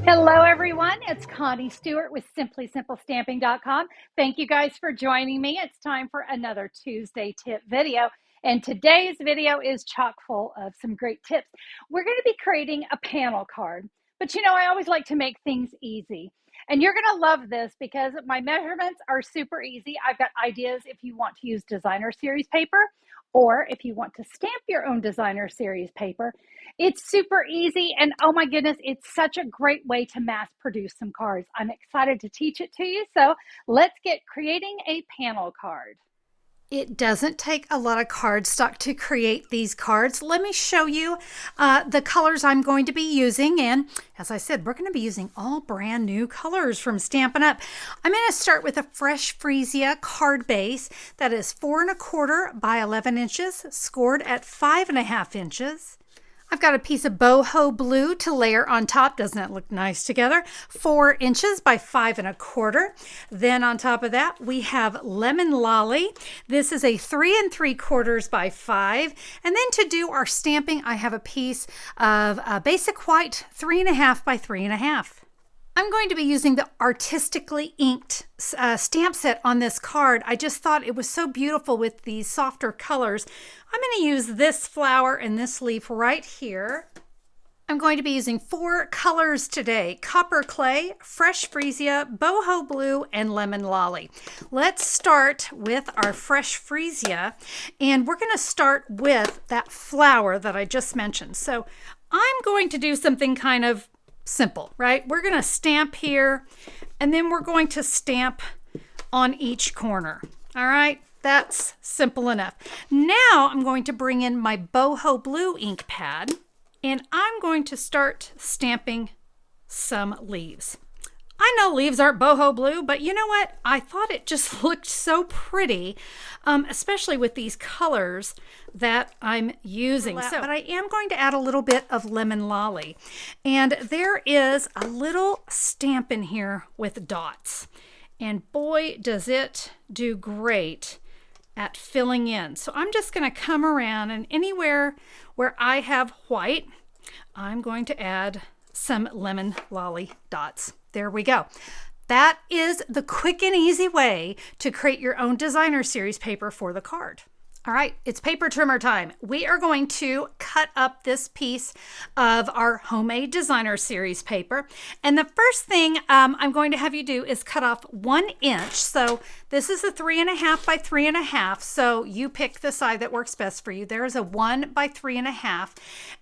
Hello, everyone. It's Connie Stewart with SimplySimpleStamping.com. Thank you guys for joining me. It's time for another Tuesday tip video. And today's video is chock full of some great tips. We're going to be creating a panel card. But you know, I always like to make things easy. And you're going to love this because my measurements are super easy. I've got ideas if you want to use designer series paper or if you want to stamp your own designer series paper. It's super easy, and oh my goodness, it's such a great way to mass produce some cards. I'm excited to teach it to you, so let's get creating a panel card. It doesn't take a lot of cardstock to create these cards. Let me show you the colors I'm going to be using. And as I said, we're going to be using all brand new colors from Stampin' Up. I'm going to start with a fresh Freesia card base that is 4¼ by 11 inches, scored at 5½ inches. I've got a piece of boho blue to layer on top. Doesn't that look nice together? 4 inches by 5¼ Then on top of that, we have lemon lolly. This is a 3¾ by 5. And then to do our stamping, I have a piece of basic white 3½ by 3½. I'm going to be using the artistically inked stamp set on this card. I just thought it was so beautiful with these softer colors. I'm going to use this flower and this leaf right here. I'm going to be using 4 colors today: copper clay, fresh freesia, boho blue, and lemon lolly. Let's start with our fresh freesia, and we're going to start with that flower that I just mentioned. So I'm going to do something kind of simple, right? We're going to stamp here, and then we're going to stamp on each corner. All right, that's simple enough. Now I'm going to bring in my boho blue ink pad, and I'm going to start stamping some leaves. I know leaves aren't boho blue, but you know what? I thought it just looked so pretty, especially with these colors that I'm using. But I am going to add a little bit of lemon lolly. And there is a little stamp in here with dots. And boy, does it do great at filling in. So I'm just going to come around, and anywhere where I have white, I'm going to add some lemon lolly dots. There we go. That is the quick and easy way to create your own designer series paper for the card. All right, it's paper trimmer time. We are going to cut up this piece of our homemade designer series paper. And the first thing I'm going to have you do is cut off 1 inch. So this is a 3½ by 3½. So you pick the side that works best for you. There is a 1 by 3½.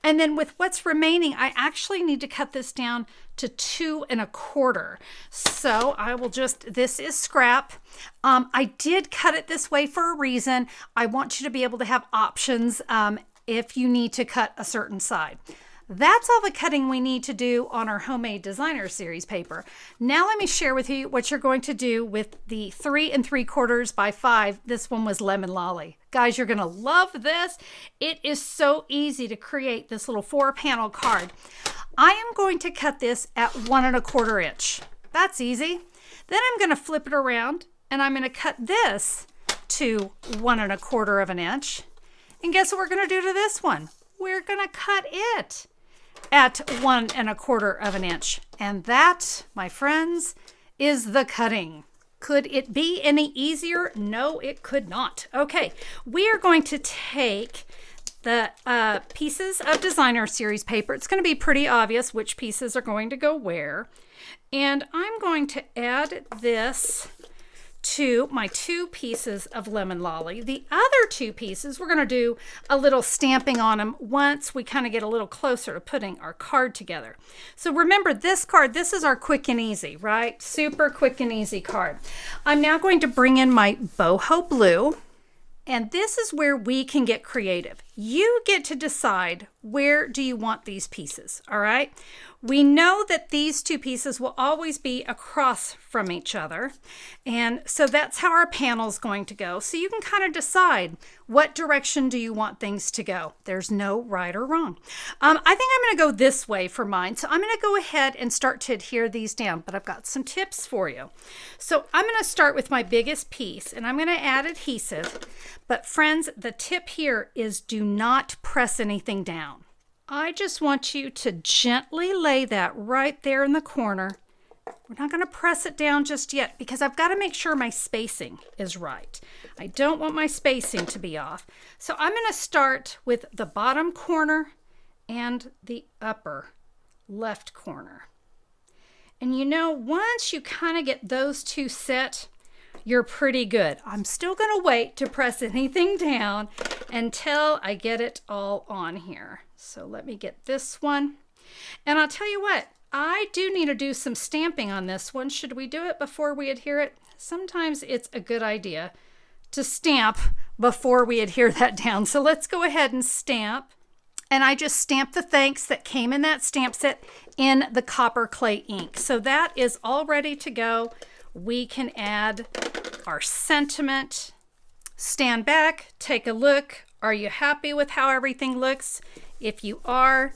And then with what's remaining, I actually need to cut this down to 2¼ So I will this is scrap. I did cut it this way for a reason. I want you to be able to have options if you need to cut a certain side. That's all the cutting we need to do on our homemade designer series paper. Now let me share with you what you're going to do with the 3¾ by 5. This one was lemon lolly. Guys, you're gonna love this. It is so easy to create this little 4-panel card. I am going to cut this at 1¼ inch. That's easy. Then I'm gonna flip it around, and I'm gonna cut this to 1¼ inch. And guess what we're gonna do to this one? We're gonna cut it at 1¼ inch. And that, my friends, is the cutting. Could it be any easier? No, it could not. Okay, we are going to take the pieces of designer series paper. It's going to be pretty obvious which pieces are going to go where. And I'm going to add this to my 2 pieces of lemon lolly. The other 2 pieces, we're going to do a little stamping on them once we kind of get a little closer to putting our card together. So remember, this card, this is our quick and easy, right? Super quick and easy card. I'm now going to bring in my boho blue, and this is where we can get creative. You get to decide where do you want these pieces, all right? We know that these 2 pieces will always be across from each other, and so that's how our panel is going to go. So you can kind of decide what direction do you want things to go. There's no right or wrong. I think I'm going to go this way for mine, so I'm going to go ahead and start to adhere these down, but I've got some tips for you. So I'm going to start with my biggest piece, and I'm going to add adhesive, but friends, the tip here is do not press anything down. I just want you to gently lay that right there in the corner. We're not going to press it down just yet because I've got to make sure my spacing is right. I don't want my spacing to be off. So I'm going to start with the bottom corner and the upper left corner. And you know, once you kind of get those two set, you're pretty good. I'm still going to wait to press anything down until I get it all on here. So let me get this one. And I'll tell you what, I do need to do some stamping on this one. Should we do it before we adhere it? Sometimes it's a good idea to stamp before we adhere that down. So let's go ahead and stamp. And I just stamped the thanks that came in that stamp set in the copper clay ink. So that is all ready to go. We can add our sentiment. Stand back, take a look. Are you happy with how everything looks? If you are,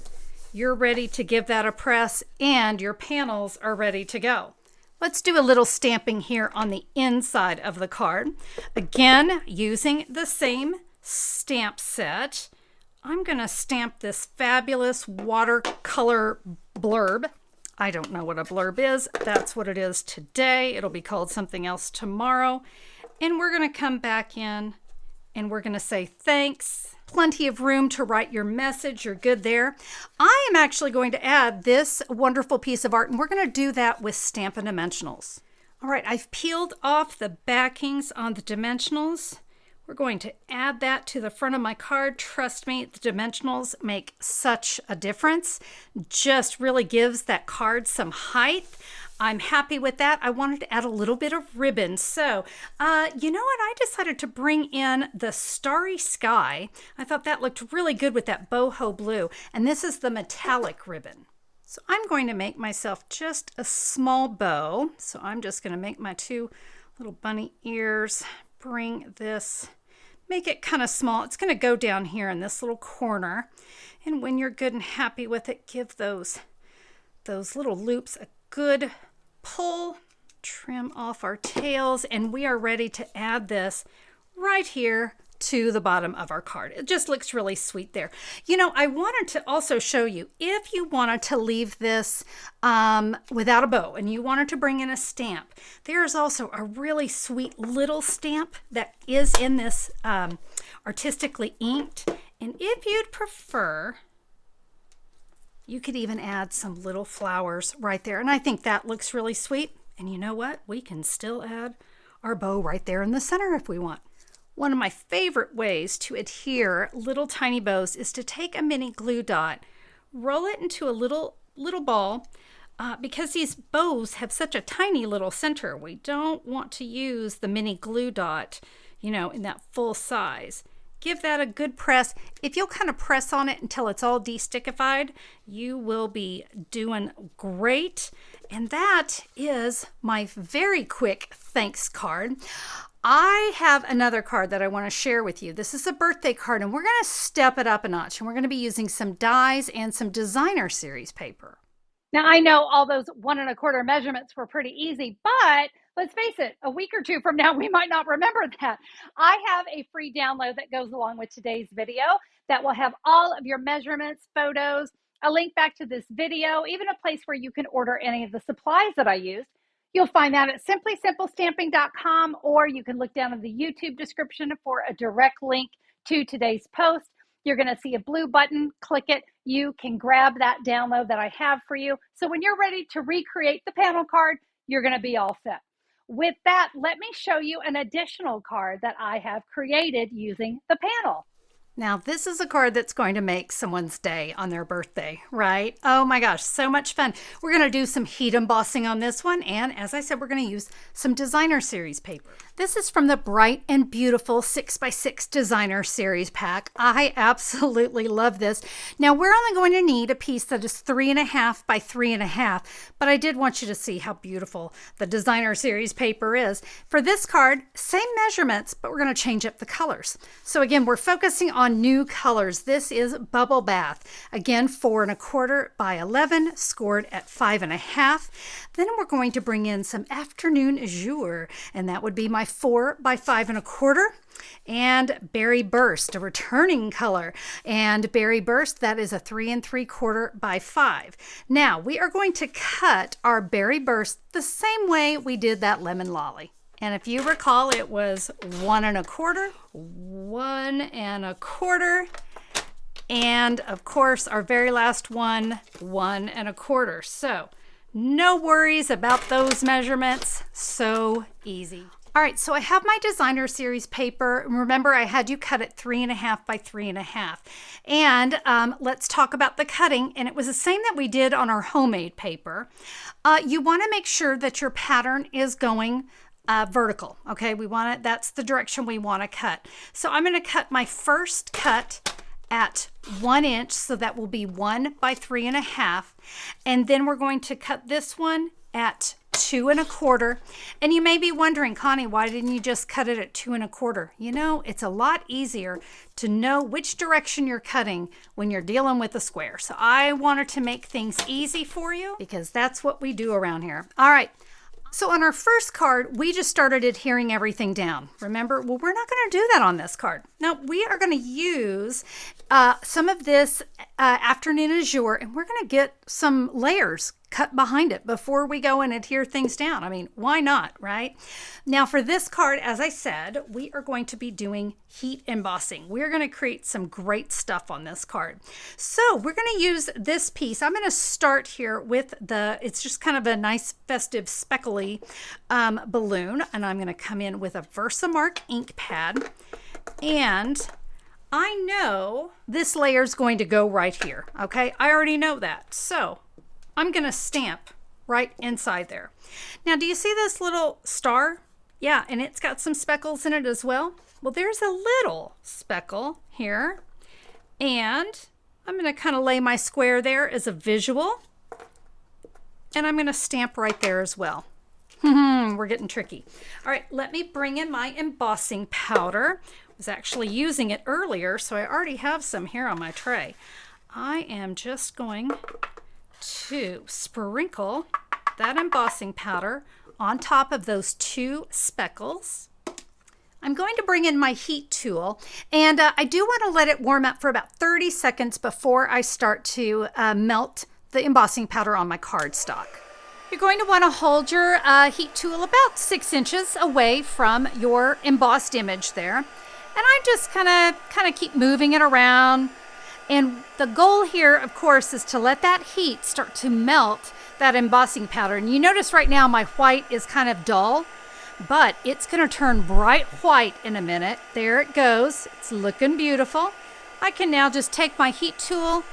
you're ready to give that a press and your panels are ready to go. Let's do a little stamping here on the inside of the card. Again, using the same stamp set. I'm going to stamp this fabulous watercolor blurb. I don't know what a blurb is. That's what it is today. It'll be called something else tomorrow. And we're going to come back in and we're going to say thanks. Plenty of room to write your message. You're good there. I am actually going to add this wonderful piece of art, and we're going to do that with Stampin' Dimensionals. All right, I've peeled off the backings on the dimensionals. We're going to add that to the front of my card. Trust me, the dimensionals make such a difference. Just really gives that card some height. I'm happy with that. I wanted to add a little bit of ribbon. So, you know what? I decided to bring in the Starry Sky. I thought that looked really good with that boho blue. And this is the metallic ribbon. So I'm going to make myself just a small bow. So I'm just going to make my two little bunny ears. Bring this, make it kind of small. It's going to go down here in this little corner. And when you're good and happy with it, give those little loops a good pull, trim off our tails, and we are ready to add this right here to the bottom of our card. It just looks really sweet there. You know, I wanted to also show you, if you wanted to leave this without a bow and you wanted to bring in a stamp, there is also a really sweet little stamp that is in this artistically inked. And if you'd prefer, you could even add some little flowers right there. And I think that looks really sweet. And you know what? We can still add our bow right there in the center if we want. One of my favorite ways to adhere little tiny bows is to take a mini glue dot, roll it into a little ball, because these bows have such a tiny little center. We don't want to use the mini glue dot, you know, in that full size. Give that a good press. If you'll kind of press on it until it's all de-stickified, you will be doing great. And that is my very quick thanks card. I have another card that I want to share with you. This is a birthday card, and we're going to step it up a notch. And we're going to be using some dies and some designer series paper. Now, I know all those 1 1/4 measurements were pretty easy, but let's face it, a week or two from now, we might not remember that. I have a free download that goes along with today's video that will have all of your measurements, photos, a link back to this video, even a place where you can order any of the supplies that I used. You'll find that at simplysimplestamping.com, or you can look down in the YouTube description for a direct link to today's post. You're going to see a blue button, click it. You can grab that download that I have for you. So when you're ready to recreate the panel card, you're going to be all set. With that, let me show you an additional card that I have created using the panel. Now, this is a card that's going to make someone's day on their birthday, right? Oh my gosh, so much fun. We're going to do some heat embossing on this one. And as I said, we're going to use some designer series paper. This is from the Bright and Beautiful 6x6 designer series pack. I absolutely love this. Now, we're only going to need a piece that is 3.5 by 3.5, but I did want you to see how beautiful the designer series paper is. For this card, same measurements, but we're going to change up the colors. So again, we're focusing on on new colors. This is Bubble Bath. Again, 4¼ by 11, scored at 5½. Then we're going to bring in some Afternoon Azure, and that would be my 4 by 5¼ and Berry Burst, a returning color. And Berry Burst, that is a 3¾ by 5. Now we are going to cut our Berry Burst the same way we did that Lemon Lolly. And if you recall, it was 1¼ 1¼ and of course our very last one, 1¼ So no worries about those measurements, so easy. All right, so I have my designer series paper. Remember, I had you cut it 3½ by 3½. And let's talk about the cutting. And it was the same that we did on our homemade paper. You want to make sure that your pattern is going vertical. Okay, we want it. That's the direction we want to cut. So I'm going to cut my first cut at 1 inch, so that will be 1 by 3½. And then we're going to cut this one at 2¼ and you may be wondering, Connie, why didn't you just cut it at 2¼ You know, it's a lot easier to know which direction you're cutting when you're dealing with a square. So I wanted to make things easy for you because that's what we do around here. All right. So on our first card, we just started adhering everything down. Remember, well, we're not going to do that on this card. Now, we are going to use some of this Afternoon Azure, and we're going to get some layers cut behind it before we go and adhere things down. I mean, why not, right? Now, for this card, as I said, we are going to be doing heat embossing. We're going to create some great stuff on this card. So we're going to use this piece. I'm going to start here with it's just kind of a nice festive speckly balloon, and I'm going to come in with a Versamark ink pad, and I know this layer is going to go right here. Okay, I already know that. So I'm going to stamp right inside there. Now, do you see this little star? Yeah, and it's got some speckles in it as well. Well, there's a little speckle here, and I'm going to kind of lay my square there as a visual, and I'm going to stamp right there as well. We're getting tricky. All right, let me bring in my embossing powder. I was actually using it earlier, so I already have some here on my tray. I am just going to sprinkle that embossing powder on top of those 2 speckles. I'm going to bring in my heat tool, and I do want to let it warm up for about 30 seconds before I start to melt the embossing powder on my cardstock. You're going to want to hold your heat tool about 6 inches away from your embossed image there, and I just kind of keep moving it around. And the goal here, of course, is to let that heat start to melt that embossing powder. And you notice right now my white is kind of dull, but it's going to turn bright white in a minute. There it goes. It's looking beautiful. I can now just take my heat tool,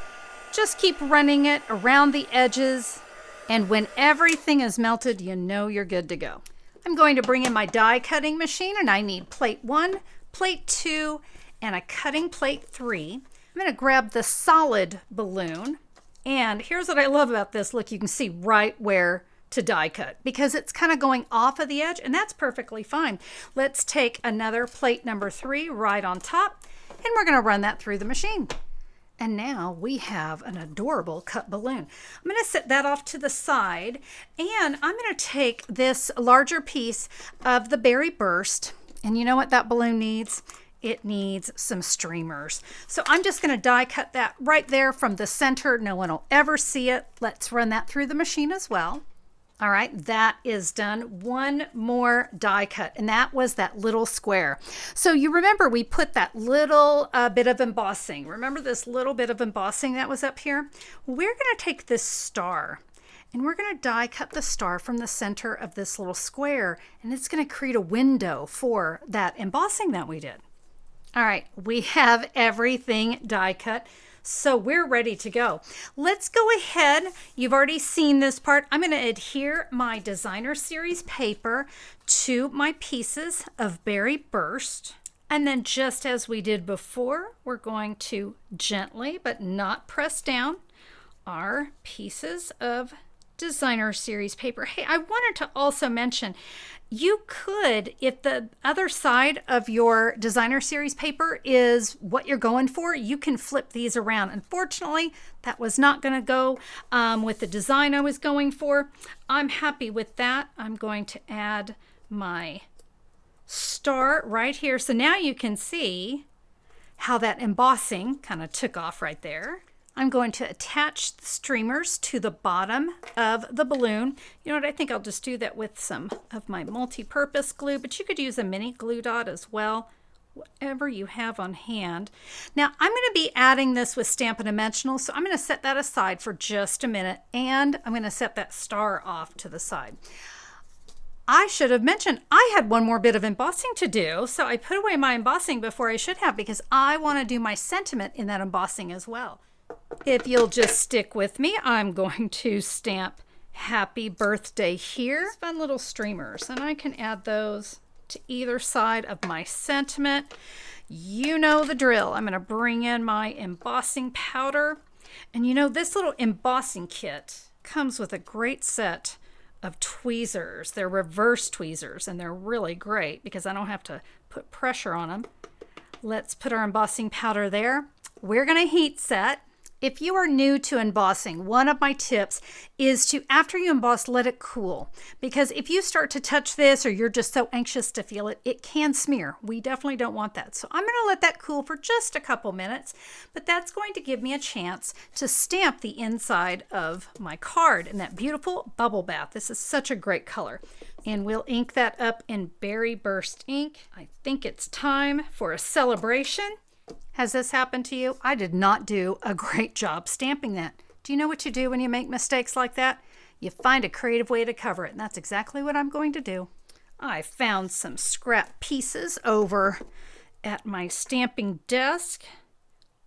just keep running it around the edges, and when everything is melted, you know you're good to go. I'm going to bring in my die cutting machine, and I need plate 1, plate 2, and a cutting plate 3. I'm going to grab the solid balloon, and here's what I love about this. Look, you can see right where to die cut because it's kind of going off of the edge, and that's perfectly fine. Let's take another plate number 3 right on top, and we're going to run that through the machine. And now we have an adorable cut balloon. I'm going to set that off to the side, and I'm going to take this larger piece of the Berry Burst, and you know what that balloon needs? It needs some streamers. So I'm just going to die cut that right there from the center. No one will ever see it. Let's run that through the machine as well. All right, that is done. One more die cut, and that was that little square. So you remember we put that little bit of embossing. Remember this little bit of embossing that was up here? We're going to take this star, and we're going to die cut the star from the center of this little square, and it's going to create a window for that embossing that we did. All right, we have everything die cut, so we're ready to go. Let's go ahead. You've already seen this part. I'm going to adhere my designer series paper to my pieces of Berry Burst. And then just as we did before, we're going to gently but not press down our pieces of designer series paper. Hey, I wanted to also mention you could, if the other side of your designer series paper is what you're going for, you can flip these around. Unfortunately, that was not going to go with the design I was going for. I'm happy with that. I'm going to add my star right here. So now you can see how that embossing kind of took off right there. I'm going to attach the streamers to the bottom of the balloon. You know what, I think I'll just do that with some of my multi-purpose glue, but you could use a mini glue dot as well, whatever you have on hand. Now I'm going to be adding this with Stampin' Dimensional, so I'm going to set that aside for just a minute, and I'm going to set that star off to the side. I should have mentioned I had one more bit of embossing to do, so I put away my embossing before I should have, because I want to do my sentiment in that embossing as well. If you'll just stick with me, I'm going to stamp happy birthday here. Fun little streamers, and I can add those to either side of my sentiment. You know the drill. I'm going to bring in my embossing powder. And you know, this little embossing kit comes with a great set of tweezers. They're reverse tweezers, and they're really great because I don't have to put pressure on them. Let's put our embossing powder there. We're going to heat set. If you are new to embossing, one of my tips is to, after you emboss, let it cool. Because if you start to touch this or you're just so anxious to feel it, it can smear. We definitely don't want that. So I'm going to let that cool for just a couple minutes, but that's going to give me a chance to stamp the inside of my card in that beautiful bubble bath. This is such a great color. And we'll ink that up in Berry Burst ink. I think it's time for a celebration. Has this happened to you? I did not do a great job stamping that. Do you know what you do when you make mistakes like that? You find a creative way to cover it, and that's exactly what I'm going to do. I found some scrap pieces over at my stamping desk.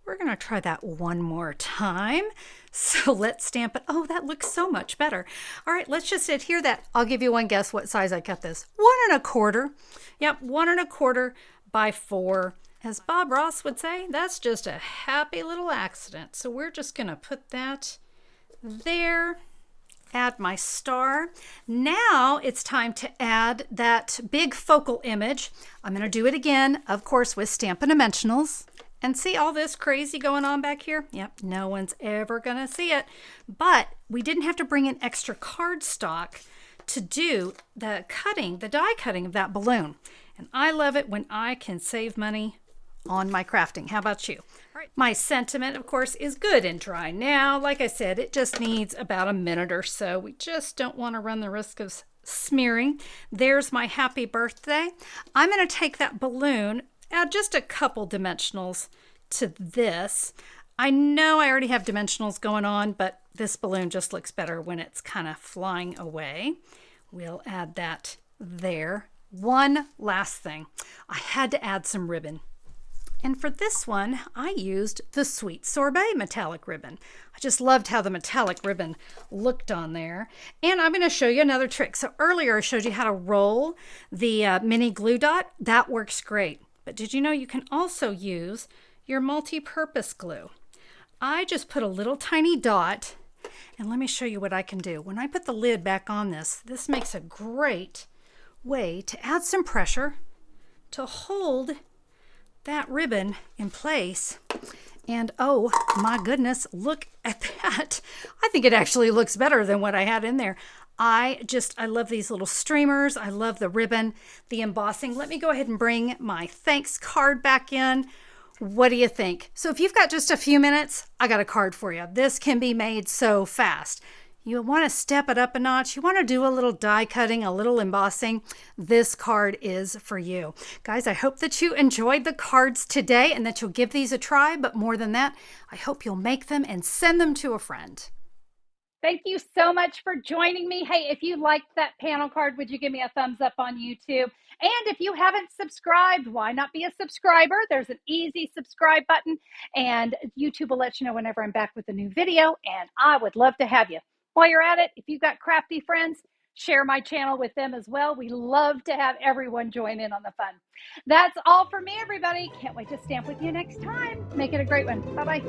We're going to try that one more time. So let's stamp it. Oh, that looks so much better. All right, let's just adhere that. I'll give you one guess what size I cut this. 1 1/4. Yep, 1 1/4 by 4. As Bob Ross would say, that's just a happy little accident. So we're just going to put that there, add my star. Now it's time to add that big focal image. I'm going to do it again, of course, with Stampin' Dimensionals. And see all this crazy going on back here? Yep, no one's ever going to see it. But we didn't have to bring in extra cardstock to do the cutting, the die cutting of that balloon. And I love it when I can save money on my crafting. How about you? All right. My sentiment, of course, is good and dry now. Like I said, it just needs about a minute or so. We just don't want to run the risk of smearing. There's my happy birthday. I'm going to take that balloon, add just a couple dimensionals to this. I know I already have dimensionals going on, but this balloon just looks better when it's kind of flying away. We'll add that there. One last thing. I had to add some ribbon. And for this one, I used the Sweet Sorbet metallic ribbon. I just loved how the metallic ribbon looked on there. And I'm going to show you another trick. So earlier I showed you how to roll the mini glue dot. That works great. But did you know you can also use your multi-purpose glue? I just put a little tiny dot, and let me show you what I can do. When I put the lid back on this, this makes a great way to add some pressure to hold that ribbon in place. And oh my goodness, look at that. I think it actually looks better than what I had in there. I love these little streamers. I love the ribbon, the embossing. Let me go ahead and bring my thanks card back in. What do you think? So if you've got just a few minutes, I got a card for you. This can be made so fast. You want to step it up a notch. You want to do a little die cutting, a little embossing. This card is for you. Guys, I hope that you enjoyed the cards today and that you'll give these a try. But more than that, I hope you'll make them and send them to a friend. Thank you so much for joining me. Hey, if you liked that panel card, would you give me a thumbs up on YouTube? And if you haven't subscribed, why not be a subscriber? There's an easy subscribe button, and YouTube will let you know whenever I'm back with a new video, and I would love to have you. While you're at it, if you've got crafty friends, share my channel with them as well. We love to have everyone join in on the fun. That's all for me, everybody. Can't wait to stamp with you next time. Make it a great one. Bye-bye.